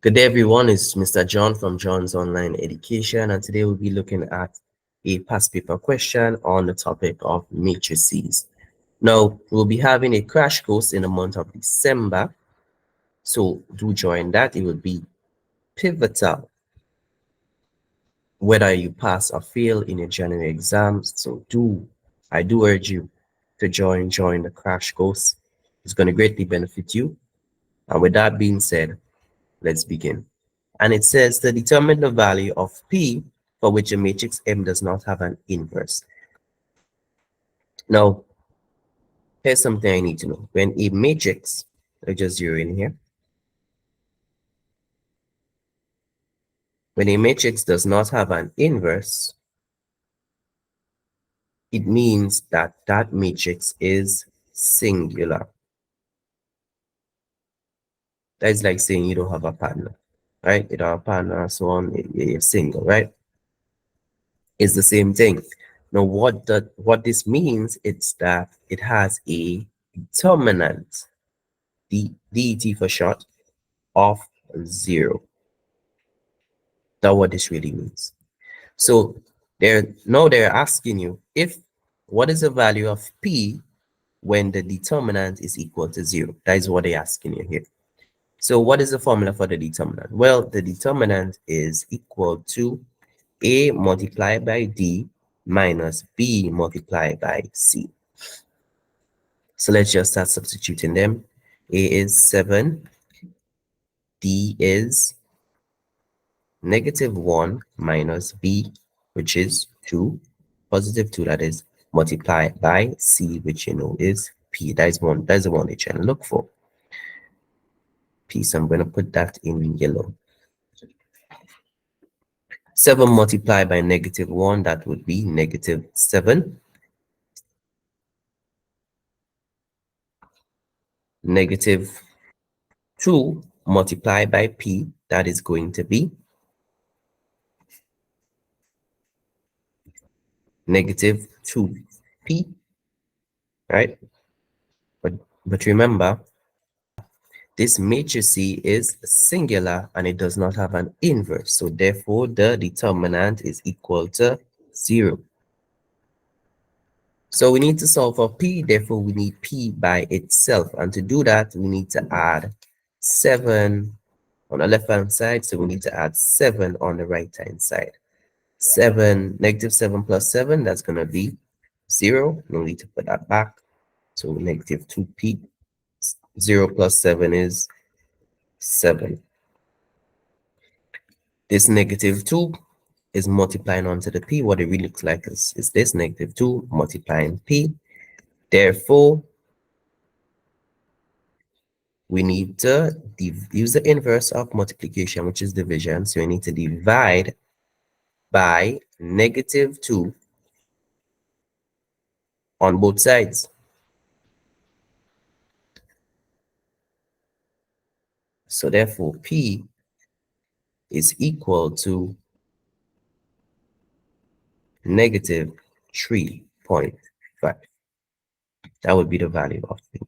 Good day, everyone. It's Mr. John from John's Online Education, and today we'll be looking at a past paper question on the topic of matrices. Now, we'll be having a crash course in the month of December, so do join that. It will be pivotal whether you pass or fail in your January exams. So I do urge you to join the crash course. It's going to greatly benefit you. And with that being said, let's begin. And it says to determine the value of P for which a matrix M does not have an inverse. Now, here's something I need to know. When a matrix, let's just zero in here. When a matrix does not have an inverse, it means that that matrix is singular. That is like saying you don't have a partner, right? You don't have a partner, so on, you're single, right? It's the same thing. Now, what this means is that it has a determinant, det for short, of 0. That's what this really means. So they're asking you what is the value of P when the determinant is equal to 0. That is what they're asking you here. So what is the formula for the determinant? Well, the determinant is equal to A multiplied by D minus B multiplied by C. So let's just start substituting them. A is 7, D is -1 minus B, which is 2, positive 2, that is, multiplied by C, which you know is P. That's the one they're trying to look for. P, so I'm going to put that in yellow. 7 multiplied by -1, that would be -7. -2 multiplied by P, that is going to be -2P, right? But remember, this matrix is singular and it does not have an inverse. So therefore, the determinant is equal to 0. So we need to solve for P. Therefore, we need P by itself. And to do that, we need to add 7 on the left-hand side. So we need to add 7 on the right-hand side. -7 plus 7, that's going to be 0. No need to put that back. So -2P. 0 plus 7 is 7. This -2 is multiplying onto the P. What it really looks like is this -2 multiplying P. Therefore, we need to use the inverse of multiplication, which is division. So we need to divide by -2 on both sides. So therefore, P is equal to -3.5. That would be the value of P.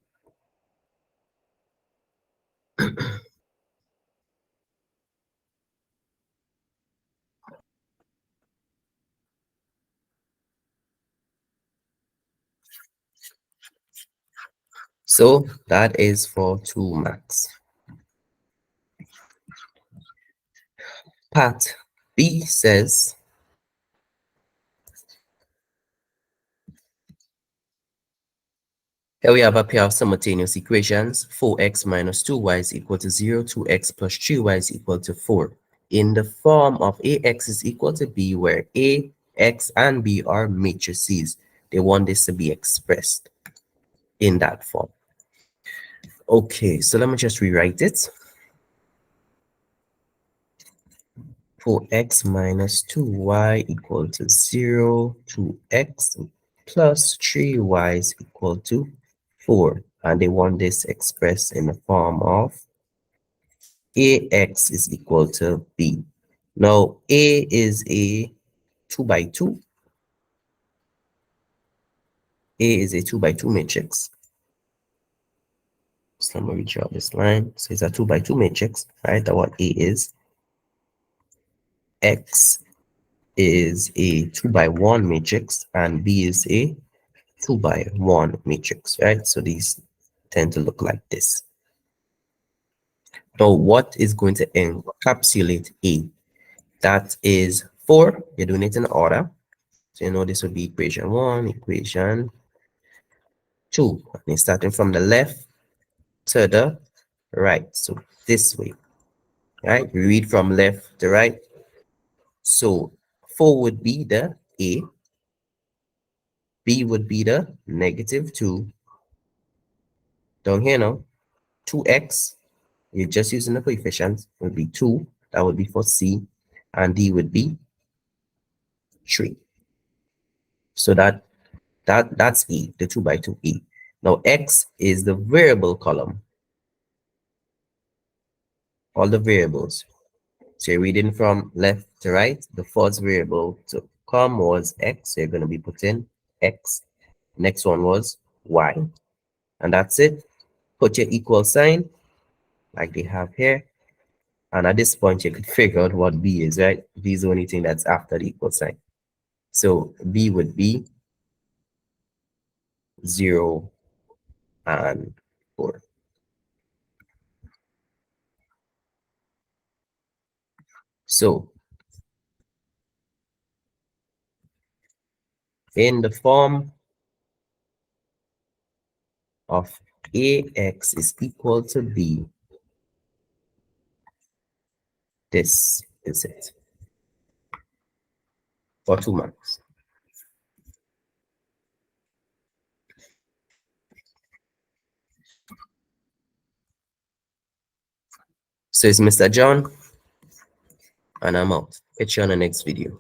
So that is for 2 marks. Part B says, here we have a pair of simultaneous equations. 4x minus 2y is equal to 0, 2x plus 3y is equal to 4. In the form of ax is equal to b, where a, x, and b are matrices. They want this to be expressed in that form. Okay, so let me just rewrite it. 4x minus 2y equal to 0, 2x plus 3y is equal to 4. And they want this expressed in the form of ax is equal to b. Now, A is a 2 by 2. A is a 2 by 2 matrix. matrix. Let me redraw this line. So it's a 2 by 2 matrix, right? That what A is. X is a 2 by 1 matrix, and B is a 2 by 1 matrix, right? So these tend to look like this. Now, what is going to encapsulate A? That is 4. You're doing it in order. So you know this would be equation 1, equation 2. And it's starting from the left to the right. So this way, right? We read from left to right. So 4 would be the A, B would be the -2. Down here now, 2x, you're just using the coefficients, would be 2. That would be for C. And D would be 3. So that's E, the 2 by 2 E. Now X is the variable column, all the variables. So you're reading from left to right. The first variable to come was X. So you're going to be putting X. Next one was Y. And that's it. Put your equal sign like they have here. And at this point, you could figure out what B is, right? B is the only thing that's after the equal sign. So B would be 0 and 4. So in the form of AX is equal to B, this is it for 2 marks. So it's Mr. John, and I'm out. Catch you on the next video.